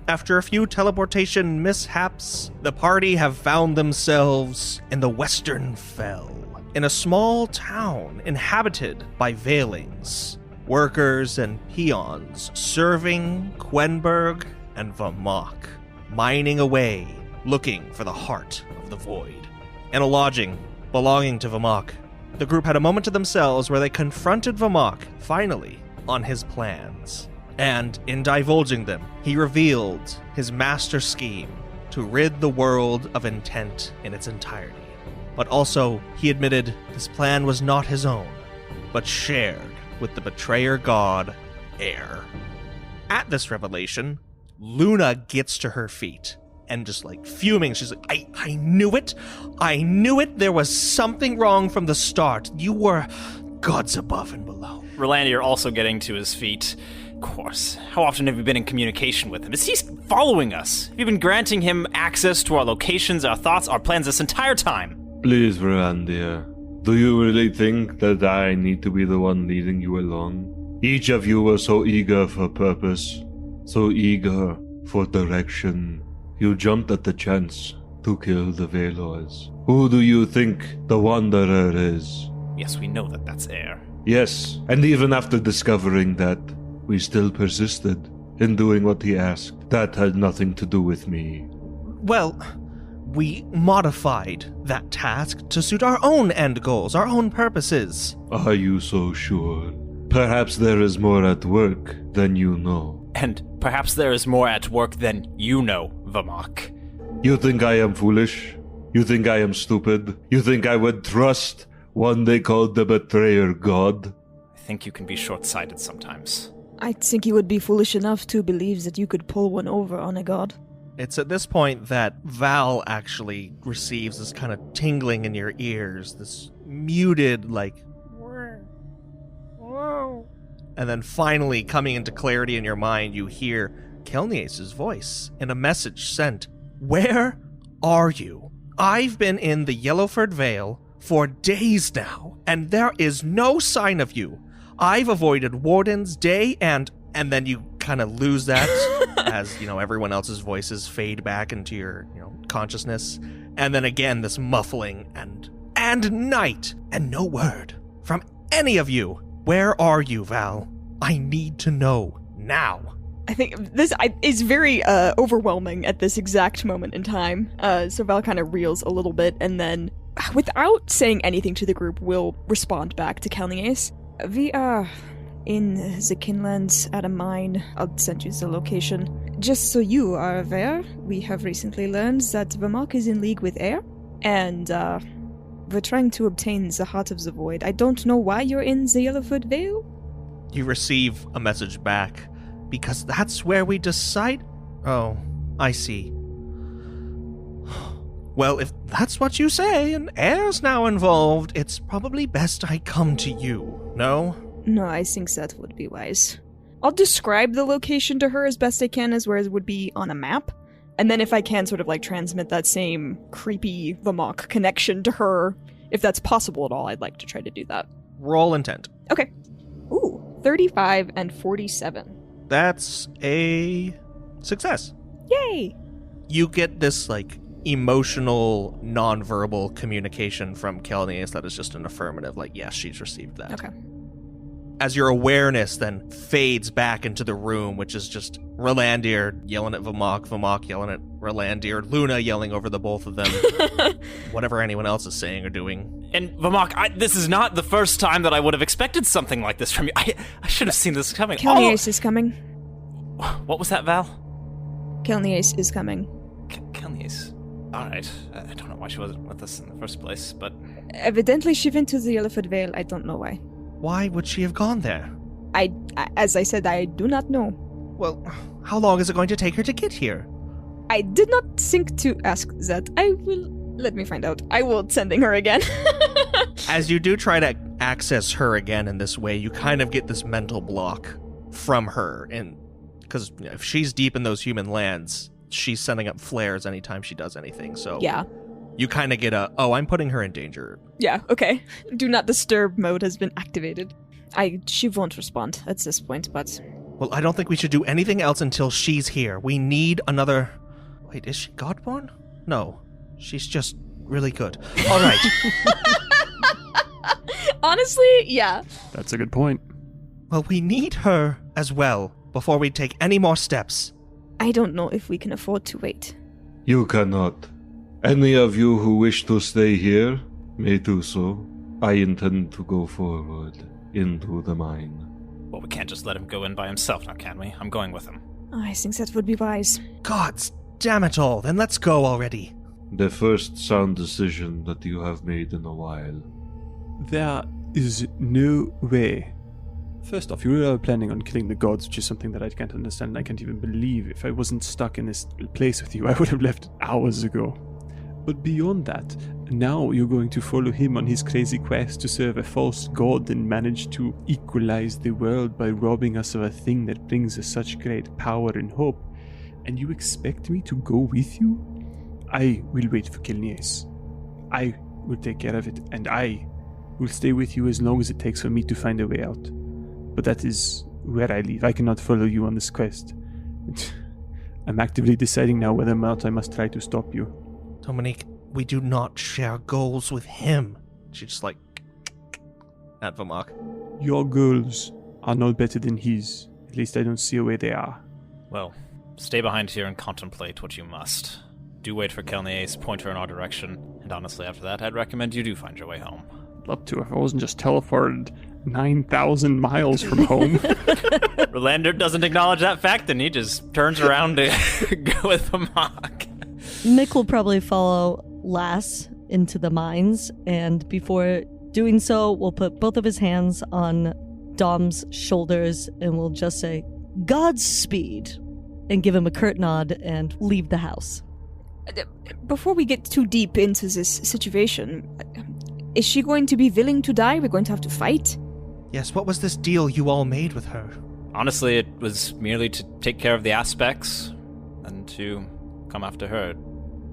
After a few teleportation mishaps, the party have found themselves in the Western Fell, in a small town inhabited by Veilings, workers and peons serving Cwenburg and Vamahk, mining away, looking for the heart of the void. In a lodging belonging to Vamahk, the group had a moment to themselves where they confronted Vamahk, finally, on his plans. And in divulging them, he revealed his master scheme to rid the world of intent in its entirety. But also, he admitted this plan was not his own, but shared with the betrayer god, Air. At this revelation, Luna gets to her feet and just fuming. She's like, I knew it. I knew it. There was something wrong from the start. You were gods above and below. Rolandier also getting to his feet. Of course. How often have you been in communication with him? Is he following us? Have you been granting him access to our locations, our thoughts, our plans this entire time? Please, Rolandier. Do you really think that I need to be the one leading you along? Each of you were so eager for purpose, so eager for direction. You jumped at the chance to kill the Veilors. Who do you think the Wanderer is? Yes, we know that that's Air. Yes, and even after discovering that, we still persisted in doing what he asked. That had nothing to do with me. Well, we modified that task to suit our own end goals, our own purposes. Are you so sure? Perhaps there is more at work than you know. And perhaps there is more at work than you know, Vamahk. You think I am foolish? You think I am stupid? You think I would trust one they called the betrayer god? I think you can be short-sighted sometimes. I think you would be foolish enough to believe that you could pull one over on a god. It's at this point that Val actually receives this kind of tingling in your ears, this muted, and then finally, coming into clarity in your mind, you hear Kelniace's voice in a message sent. Where are you? I've been in the Yellowford Vale for days now, and there is no sign of you. I've avoided wardens day and then you kind of lose that as, everyone else's voices fade back into your, consciousness. And then again, this muffling and night and no word from any of you. Where are you, Val? I need to know now. I think this is very overwhelming at this exact moment in time. So Val kind of reels a little bit and then, without saying anything to the group, will respond back to Kelniace. We are in the Kinlands at a mine. I'll send you the location. Just so you are aware, we have recently learned that Vamahk is in league with Air, and we're trying to obtain the Heart of the Void. I don't know why you're in the Yellowfoot Vale. You receive a message back, because that's where we decide... Oh, I see. Well, if that's what you say, and Air's now involved, it's probably best I come to you, no? No, I think that would be wise. I'll describe the location to her as best I can as where it would be on a map, and then if I can sort of transmit that same creepy Vamahk connection to her, if that's possible at all, I'd like to try to do that. Roll intent. Okay. Ooh, 35 and 47. That's a success. Yay! You get this, emotional, non-verbal communication from Kelniace that is just an affirmative, yes, she's received that. Okay. As your awareness then fades back into the room, which is just Rolandier yelling at Vamahk, Vamahk yelling at Rolandier, Luna yelling over the both of them, whatever anyone else is saying or doing. And Vamahk, this is not the first time that I would have expected something like this from you. I should have seen this coming. Kelniace is coming. What was that, Val? Kelniace is coming. Kelniace. Alright. I don't know why she wasn't with us in the first place, but... Evidently she went to the Yellowfoot Vale. I don't know why. Why would she have gone there? As I said, I do not know. Well, how long is it going to take her to get here? I did not think to ask that. Let me find out. I will sending her again. As you do try to access her again in this way, you kind of get this mental block from her, and because if she's deep in those human lands, she's sending up flares anytime she does anything, so yeah. You kind of get I'm putting her in danger. Yeah, okay. Do not disturb mode has been activated. She won't respond at this point, but Well, I don't think we should do anything else until she's here. We need another... Wait, is she Godborn? No. She's just really good. All right. Honestly, yeah. That's a good point. Well, we need her as well before we take any more steps. I don't know if we can afford to wait. You cannot. Any of you who wish to stay here may do so. I intend to go forward into the mine. Well, we can't just let him go in by himself now, can we? I'm going with him. I think that would be wise. Gods damn it all, then let's go already. The first sound decision that you have made in a while. There is no way. First off, you were planning on killing the gods, which is something that I can't understand and I can't even believe. If I wasn't stuck in this place with you, I would have left hours ago. But beyond that, now you're going to follow him on his crazy quest to serve a false god and manage to equalize the world by robbing us of a thing that brings us such great power and hope. And you expect me to go with you? I will wait for Kilnies. I will take care of it, and I will stay with you as long as it takes for me to find a way out. But that is where I leave. I cannot follow you on this quest. I'm actively deciding now whether or not I must try to stop you. Dominique, we do not share goals with him. She just like... at Vamahk. Your goals are no better than his. At least I don't see a way they are. Well, stay behind here and contemplate what you must. Do wait for Kelnia's point her in our direction, and honestly after that, I'd recommend you do find your way home. I'd love to if I wasn't just teleported 9,000 miles from home. Rolander doesn't acknowledge that fact, and he just turns around to go with Vamahk. Mick will probably follow Lass into the mines, and before doing so, we'll put both of his hands on Dom's shoulders and we'll just say, Godspeed, and give him a curt nod and leave the house. Before we get too deep into this situation, is she going to be willing to die? We're going to have to fight? Yes, what was this deal you all made with her? Honestly, it was merely to take care of the aspects and to come after her.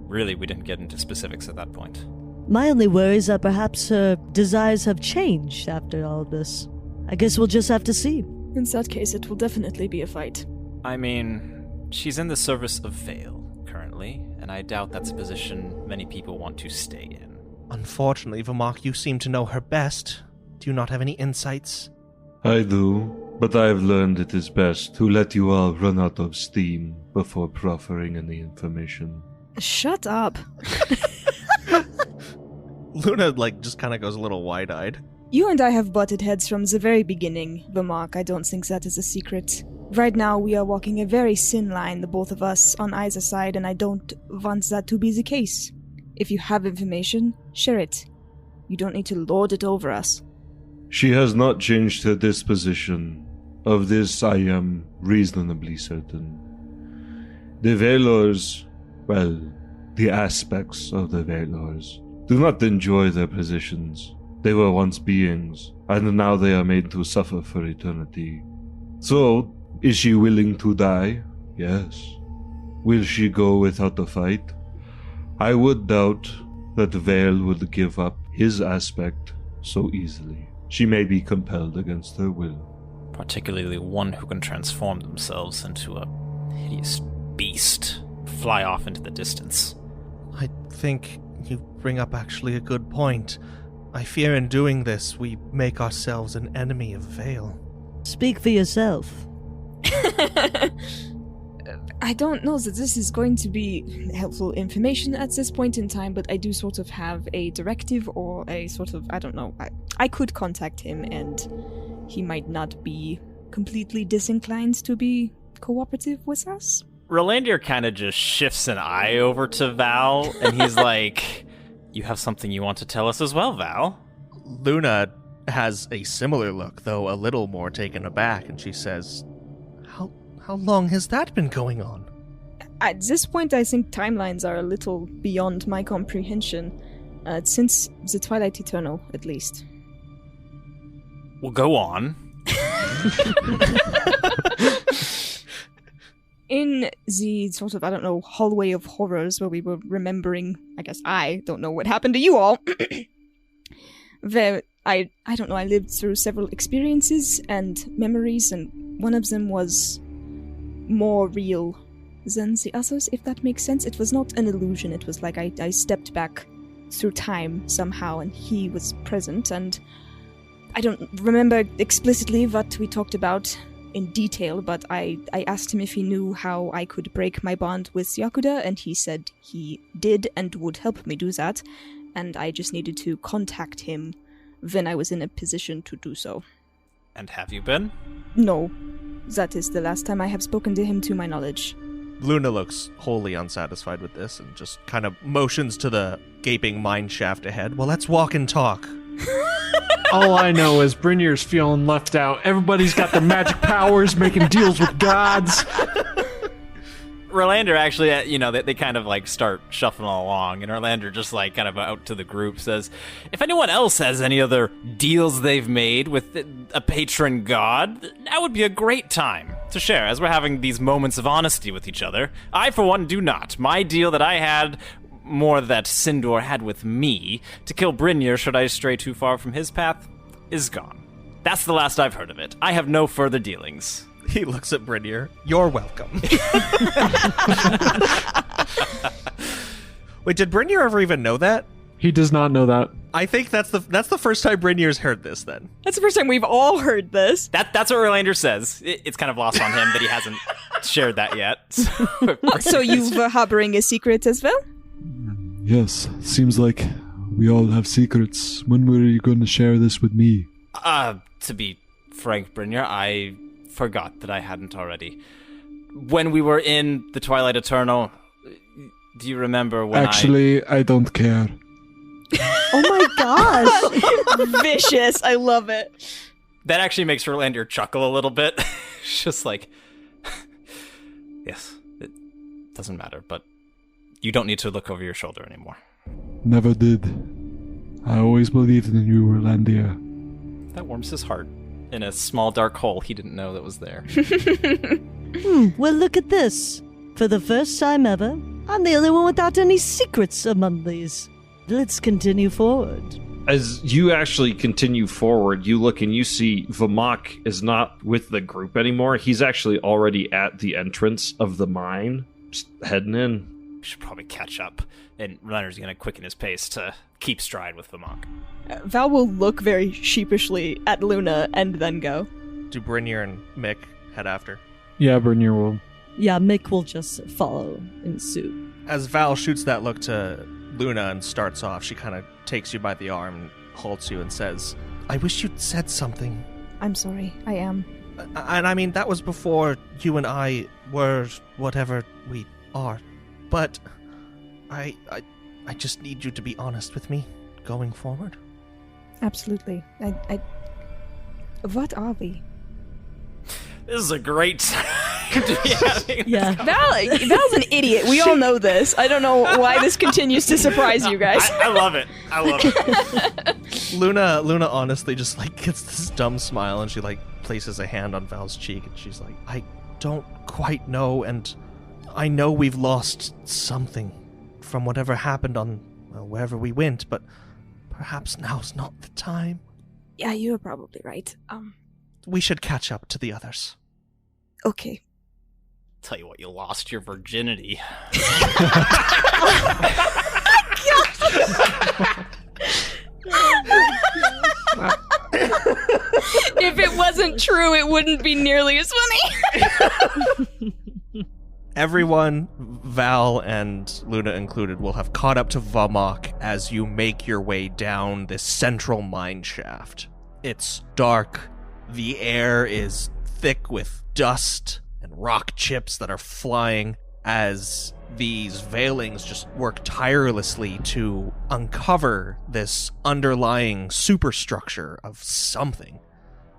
Really, we didn't get into specifics at that point. My only worry is that perhaps her desires have changed after all of this. I guess we'll just have to see. In that case, it will definitely be a fight. I mean, she's in the service of Vale currently, and I doubt that's a position many people want to stay in. Unfortunately, Vamahk, you seem to know her best. Do you not have any insights? I do, but I have learned it is best to let you all run out of steam before proffering any information. Shut up. Luna, just kind of goes a little wide-eyed. You and I have butted heads from the very beginning, Vamahk. I don't think that is a secret. Right now, we are walking a very thin line, the both of us, on either side, and I don't want that to be the case. If you have information, share it. You don't need to lord it over us. She has not changed her disposition. Of this I am reasonably certain. The Valors, well, the aspects of the Valors, do not enjoy their positions. They were once beings, and now they are made to suffer for eternity. So, is she willing to die? Yes. Will she go without a fight? I would doubt that Vale would give up his aspect so easily. She may be compelled against her will. Particularly one who can transform themselves into a hideous beast, fly off into the distance. I think you bring up actually a good point. I fear in doing this, we make ourselves an enemy of Vale. Speak for yourself. I don't know that this is going to be helpful information at this point in time, but I do sort of have a directive or a sort of, I don't know, I could contact him and he might not be completely disinclined to be cooperative with us. Rolandier kind of just shifts an eye over to Val, and he's like, you have something you want to tell us as well, Val? Luna has a similar look, though a little more taken aback, and she says, How long has that been going on? At this point, I think timelines are a little beyond my comprehension. Since the Twilight Eternal, at least. Well, go on. In the sort of, I don't know, hallway of horrors where we were remembering, I guess I don't know what happened to you all. There I don't know, I lived through several experiences and memories, and one of them was more real than the others, if that makes sense. It was not an illusion, it was like I stepped back through time somehow, and he was present, and I don't remember explicitly what we talked about in detail, but I asked him if he knew how I could break my bond with Yakuda, and he said he did and would help me do that, and I just needed to contact him when I was in a position to do so. And have you been? No, that is the last time I have spoken to him to my knowledge. Luna looks wholly unsatisfied with this and just kind of motions to the gaping mine shaft ahead. Well, let's walk and talk. All I know is Brynjar's feeling left out. Everybody's got their magic powers, making deals with gods. Orlander actually, they kind of like start shuffling along, and Orlander just like kind of out to the group says, if anyone else has any other deals they've made with a patron god, that would be a great time to share as we're having these moments of honesty with each other. I, for one, do not. My deal that I had, more that Sindor had with me, to kill Brynjar should I stray too far from his path, is gone. That's the last I've heard of it. I have no further dealings. He looks at Brynjar. You're welcome. Wait, did Brynjar ever even know that? He does not know that. I think that's the first time Brynjar's heard this, then. That's the first time we've all heard this. That's what Orlander says. It's kind of lost on him that he hasn't shared that yet. So you were harboring a secret as well? Yes, seems like we all have secrets. When were you going to share this with me? To be frank, Brynjar, I forgot that I hadn't already. When we were in the Twilight Eternal, do you remember when Actually, I don't care. Oh my gosh. Vicious. I love it. That actually makes Orlander chuckle a little bit. It's just like, yes, it doesn't matter, but you don't need to look over your shoulder anymore. Never did. I always believed in you, Orlandia. That warms his heart. In a small dark hole he didn't know that was there. Well, look at this. For the first time ever, I'm the only one without any secrets among these. Let's continue forward. As you actually continue forward, you look and you see Vamahk is not with the group anymore. He's actually already at the entrance of the mine, just heading in. We should probably catch up, and Renner's going to quicken his pace to keep stride with Vamahk. Val will look very sheepishly at Luna and then go. Do Brynjar and Mick head after? Yeah, Brynjar will. Yeah, Mick will just follow in suit. As Val shoots that look to Luna and starts off, she kind of takes you by the arm and halts you and says, I wish you'd said something. I'm sorry, I am. And I mean, that was before you and I were whatever we are. But I just need you to be honest with me going forward. Absolutely. What are we? This is a great time to be having. Yeah. Val's an idiot. We all know this. I don't know why this continues to surprise you guys. I love it. I love it. Luna honestly just like gets this dumb smile and she like places a hand on Val's cheek and she's like, I don't quite know, and I know we've lost something from whatever happened on wherever we went, but perhaps now's not the time. Yeah, you're probably right. We should catch up to the others. Okay. Tell you what, you lost your virginity. If it wasn't true, it wouldn't be nearly as funny. Everyone, Val and Luna included, will have caught up to Vamahk as you make your way down this central mine shaft. It's dark. The air is thick with dust and rock chips that are flying as these veilings just work tirelessly to uncover this underlying superstructure of something.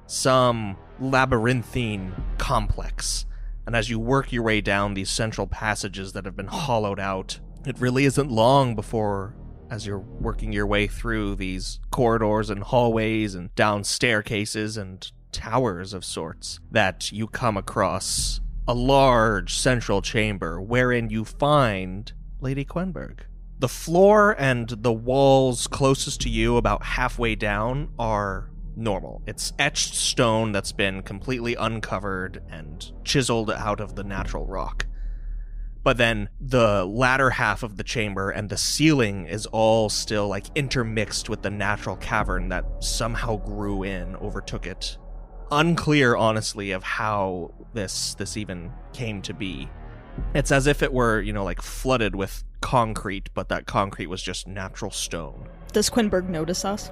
Some labyrinthine complex. And as you work your way down these central passages that have been hollowed out, it really isn't long before, as you're working your way through these corridors and hallways and down staircases and towers of sorts, that you come across a large central chamber wherein you find Lady Cwenburg. The floor and the walls closest to you, about halfway down, are normal. It's etched stone that's been completely uncovered and chiseled out of the natural rock. But then the latter half of the chamber and the ceiling is all still like intermixed with the natural cavern that somehow grew in, overtook it. Unclear, honestly, of how this even came to be. It's as if it were, like flooded with concrete, but that concrete was just natural stone. Does Cwenburg notice us?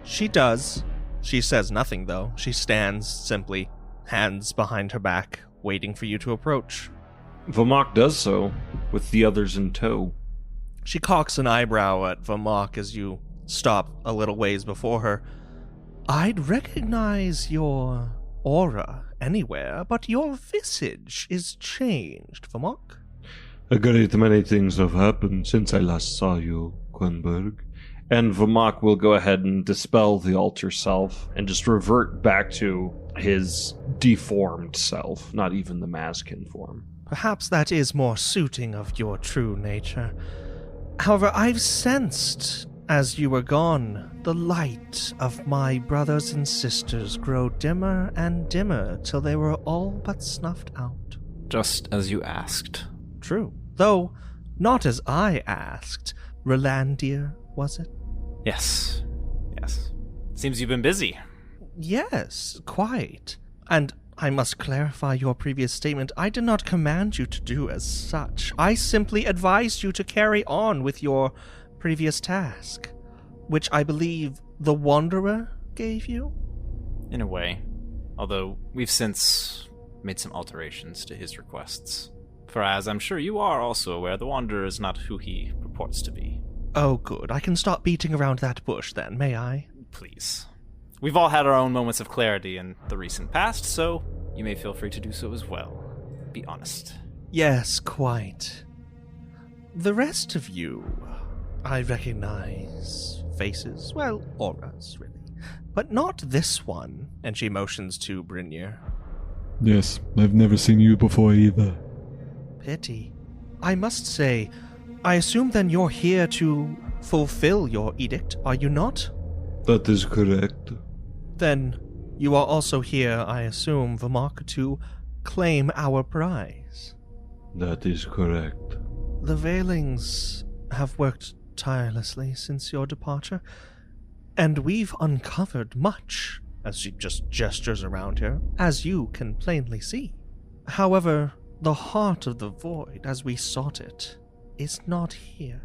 She does. She says nothing, though. She stands simply, hands behind her back, waiting for you to approach. Vamahk does so, with the others in tow. She cocks an eyebrow at Vamahk as you stop a little ways before her. I'd recognize your aura anywhere, but your visage is changed, Vamahk. A great many things have happened since I last saw you, Cwenburg. And Vamahk will go ahead and dispel the alter self and just revert back to his deformed self, not even the maskin form. Perhaps that is more suiting of your true nature. However, I've sensed, as you were gone, the light of my brothers and sisters grow dimmer and dimmer till they were all but snuffed out. Just as you asked. True. Though, not as I asked. Rolandir, was it? Yes. Seems you've been busy. Yes, quite. And I must clarify your previous statement. I did not command you to do as such. I simply advised you to carry on with your previous task, which I believe the Wanderer gave you? In a way. Although we've since made some alterations to his requests. For as I'm sure you are also aware, the Wanderer is not who he purports to be. Oh, good. I can stop beating around that bush then, may I? Please. We've all had our own moments of clarity in the recent past, so you may feel free to do so as well. Be honest. Yes, quite. The rest of you, I recognize faces, well, auras, really. But not this one. And she motions to Brynir. Yes, I've never seen you before either. Pity. I must say, I assume then you're here to fulfill your edict, are you not? That is correct. Then you are also here, I assume, Vamahk, to claim our prize. That is correct. The Veilings have worked tirelessly since your departure, and we've uncovered much, as she just gestures around her, as you can plainly see. However, the heart of the void, as we sought it, is not here.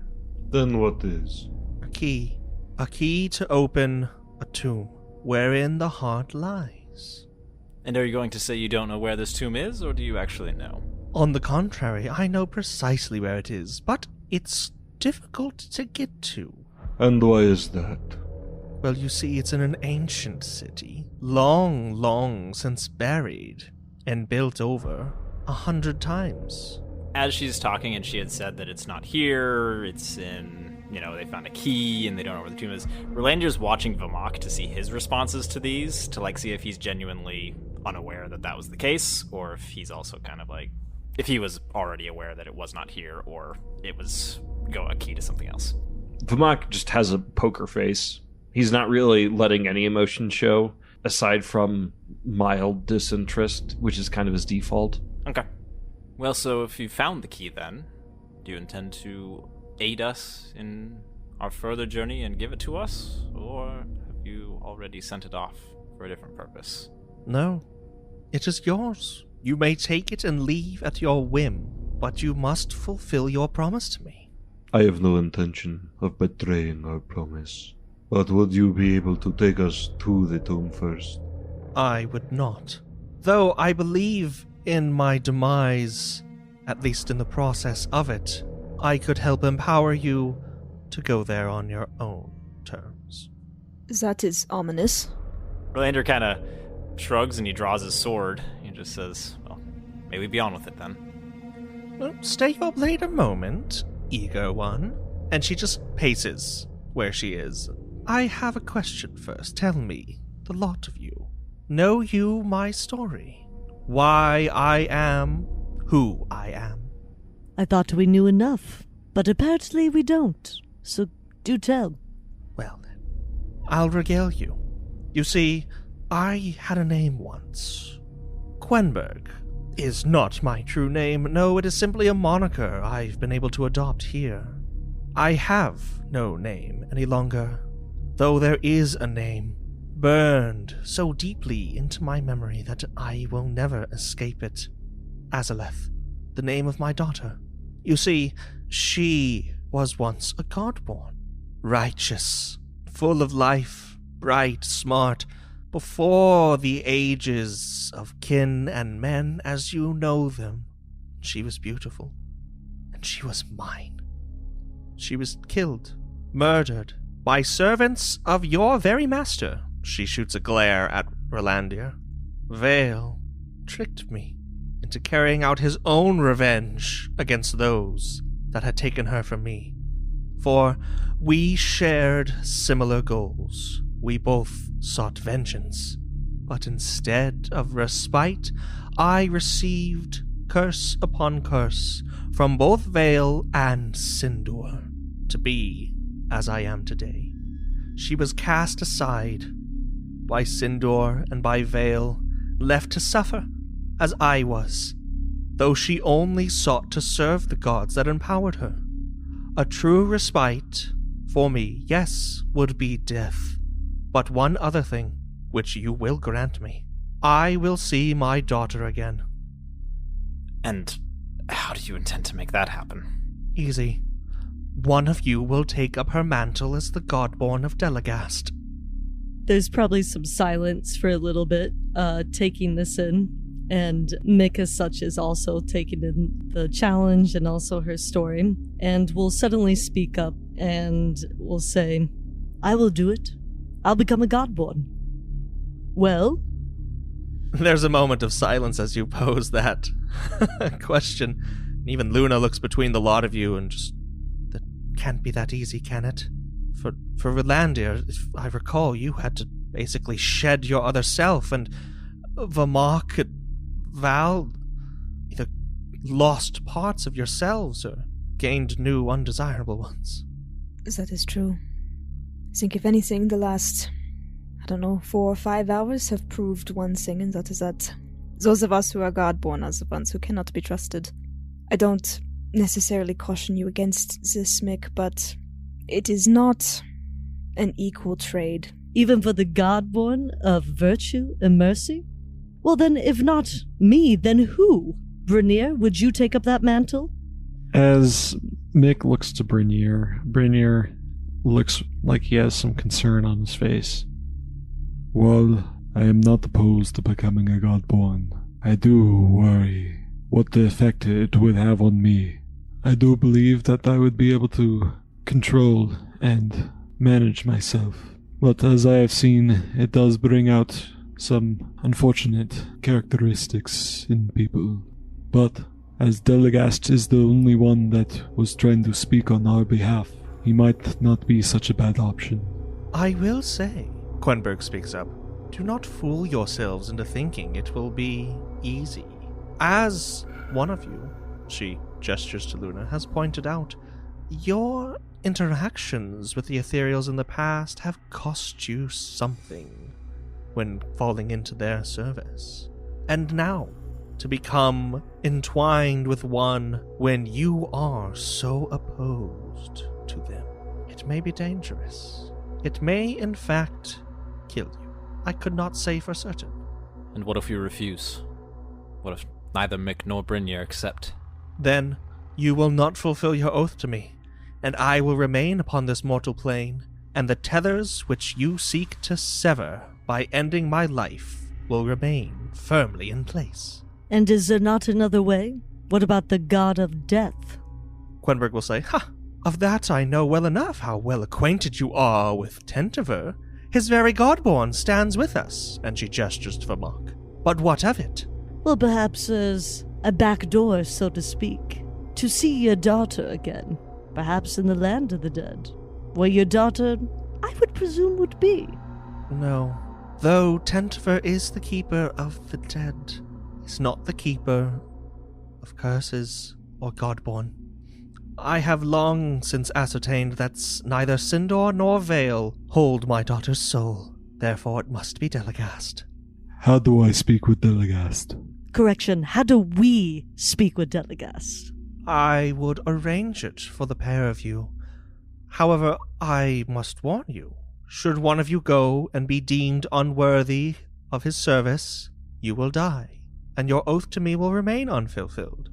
Then what is? A key. A key to open a tomb, wherein the heart lies. And are you going to say you don't know where this tomb is, or do you actually know? On the contrary, I know precisely where it is, but it's difficult to get to. And why is that? Well, you see, it's in an ancient city, long since buried, and built over 100 times. As she's talking and she had said that it's not here, it's in, they found a key and they don't know where the tomb is, Rolandir's watching Vamahk to see his responses to these, to see if he's genuinely unaware that was the case, or if he's also kind of if he was already aware that it was not here, or it was a key to something else. Vamahk just has a poker face. He's not really letting any emotion show, aside from mild disinterest, which is kind of his default. Okay. Well, so if you found the key then, do you intend to aid us in our further journey and give it to us? Or have you already sent it off for a different purpose? No. It is yours. You may take it and leave at your whim, but you must fulfill your promise to me. I have no intention of betraying our promise. But would you be able to take us to the tomb first? I would not. Though I believe in my demise, at least in the process of it, I could help empower you to go there on your own terms. That is ominous. Rolandir kind of shrugs and he draws his sword. He just says, well, may we be on with it then. Well, stay your blade a moment, eager one. And she just paces where she is. I have a question first. Tell me, the lot of you, know you my story? Why I am who I am? I thought we knew enough. But apparently we don't. So do tell. Well then, I'll regale you. You see, I had a name once. Cwenburg is not my true name. No, it is simply a moniker I've been able to adopt here. I have no name any longer, though there is a name burned so deeply into my memory that I will never escape it. Azaleth, the name of my daughter. You see, she was once a godborn, righteous, full of life, bright, smart, before the ages of kin and men as you know them. She was beautiful, and she was mine. She was killed, murdered, by servants of your very master. She shoots a glare at Rolandir. Vale tricked me into carrying out his own revenge against those that had taken her from me. For we shared similar goals. We both sought vengeance. But instead of respite, I received curse upon curse from both Vale and Sindur to be as I am today. She was cast aside by Sindur and by Vale, left to suffer as I was, though she only sought to serve the gods that empowered her. A true respite for me, yes, would be death. But one other thing, which you will grant me. I will see my daughter again. And how do you intend to make that happen? Easy. One of you will take up her mantle as the godborn of Delegast. There's probably some silence for a little bit, taking this in. And Mick as such is also taking in the challenge and also her story. And will suddenly speak up and will say, I will do it. I'll become a godborn. Well? There's a moment of silence as you pose that question. Even Luna looks between the lot of you and just... That can't be that easy, can it? For Rolandir, if I recall, you had to basically shed your other self, and Vamahk and Val either lost parts of yourselves or gained new undesirable ones. That is true. I think if anything, the last, 4 or 5 hours have proved one thing, and that is that those of us who are godborn are the ones who cannot be trusted. I don't necessarily caution you against this, Mick, but it is not an equal trade. Even for the godborn of virtue and mercy? Well then, if not me, then who? Brynir, would you take up that mantle? As Mick looks to Brynir looks like he has some concern on his face. Well, I am not opposed to becoming a godborn. I do worry what the effect it would have on me. I do believe that I would be able to control and manage myself. But as I have seen, it does bring out some unfortunate characteristics in people. But as Delegast is the only one that was trying to speak on our behalf, he might not be such a bad option. I will say, Cwenburg speaks up, do not fool yourselves into thinking it will be easy. As one of you, she gestures to Luna, has pointed out, your interactions with the ethereals in the past have cost you something when falling into their service. And now, to become entwined with one when you are so opposed to them, it may be dangerous. It may, in fact, kill you. I could not say for certain. And what if you refuse? What if neither Mick nor Brynir accept? Then you will not fulfill your oath to me, and I will remain upon this mortal plane, and the tethers which you seek to sever by ending my life will remain firmly in place. And is there not another way? What about the god of death? Cwenburg will say, of that I know well enough how well acquainted you are with Tentiver. His very godborn stands with us, and she gestures to Vamahk. But what of it? Well, perhaps there's a back door, so to speak, to see your daughter again. Perhaps in the land of the dead, where your daughter, I would presume, would be. No. Though Tentiver is the keeper of the dead, he's not the keeper of curses or godborn. I have long since ascertained that neither Sindor nor Vale hold my daughter's soul. Therefore it must be Delegast. How do I speak with Delegast? Correction, how do we speak with Delegast? I would arrange it for the pair of you. However, I must warn you, should one of you go and be deemed unworthy of his service, you will die, and your oath to me will remain unfulfilled.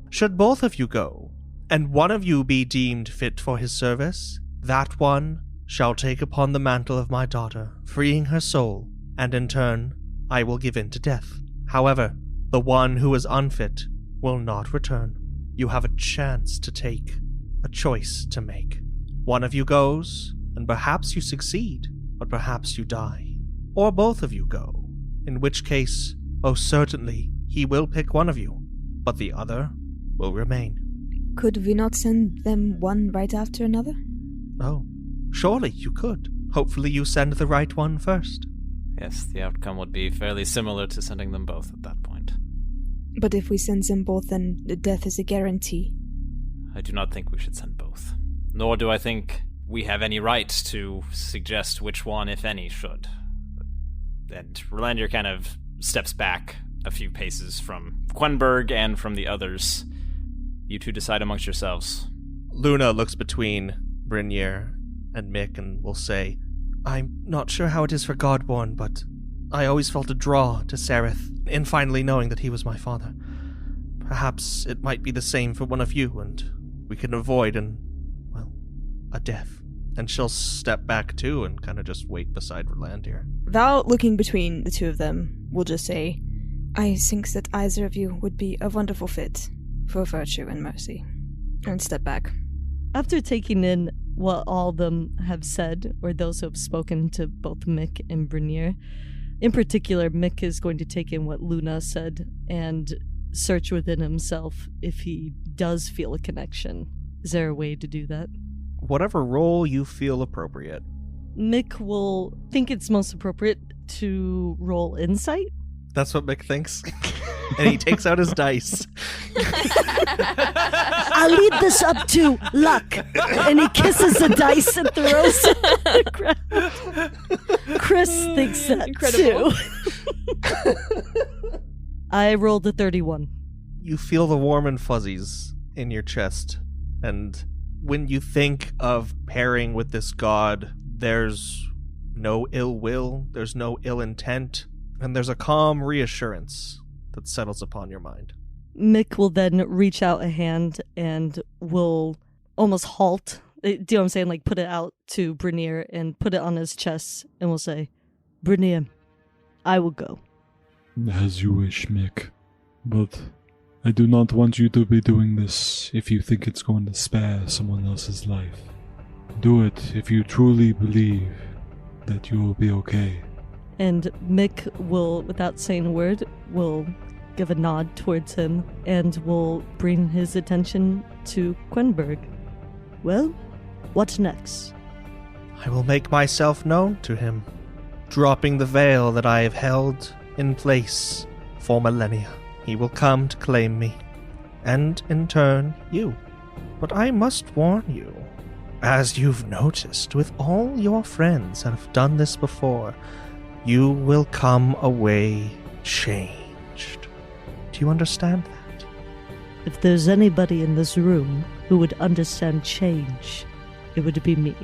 Should both of you go, and one of you be deemed fit for his service, that one shall take upon the mantle of my daughter, freeing her soul, and in turn I will give in to death. However, the one who is unfit will not return. You have a chance to take, a choice to make. One of you goes, and perhaps you succeed, but perhaps you die. Or both of you go, in which case, most certainly, he will pick one of you, but the other will remain. Could we not send them one right after another? Oh, surely you could. Hopefully you send the right one first. Yes, the outcome would be fairly similar to sending them both at that point. But if we send them both, then death is a guarantee. I do not think we should send both. Nor do I think we have any right to suggest which one, if any, should. And Rolandir kind of steps back a few paces from Cwenburg and from the others. You two decide amongst yourselves. Luna looks between Brynir and Mick and will say, I'm not sure how it is for Godborn, but I always felt a draw to Sereth in finally knowing that he was my father. Perhaps it might be the same for one of you, and we can avoid a death. And she'll step back too and kind of just wait beside Rolandir. Val, looking between the two of them, will just say, I think that either of you would be a wonderful fit for virtue and mercy. And step back. After taking in what all of them have said, or those who have spoken to both Mick and Brynir, in particular, Mick is going to take in what Luna said and search within himself if he does feel a connection. Is there a way to do that? Whatever role you feel appropriate. Mick will think it's most appropriate to roll insight. That's what Mick thinks. And he takes out his dice. I'll lead this up to luck. And he kisses the dice and throws it on the ground. Chris thinks that Incredible. too. I rolled a 31. You feel the warm and fuzzies in your chest. And when you think of pairing with this god, there's no ill will, there's no ill intent, and there's a calm reassurance that settles upon your mind. Mick will then reach out a hand and will almost halt. Do you know what I'm saying? Like put it out to Brynir and put it on his chest and will say, Brynir, I will go. As you wish, Mick. But I do not want you to be doing this if you think it's going to spare someone else's life. Do it if you truly believe that you will be okay. And Mick will, without saying a word, will give a nod towards him and will bring his attention to Cwenburg. Well, what next? I will make myself known to him, dropping the veil that I have held in place for millennia. He will come to claim me, and in turn, you. But I must warn you, as you've noticed with all your friends that have done this before, you will come away changed. Do you understand that? If there's anybody in this room who would understand change, it would be me.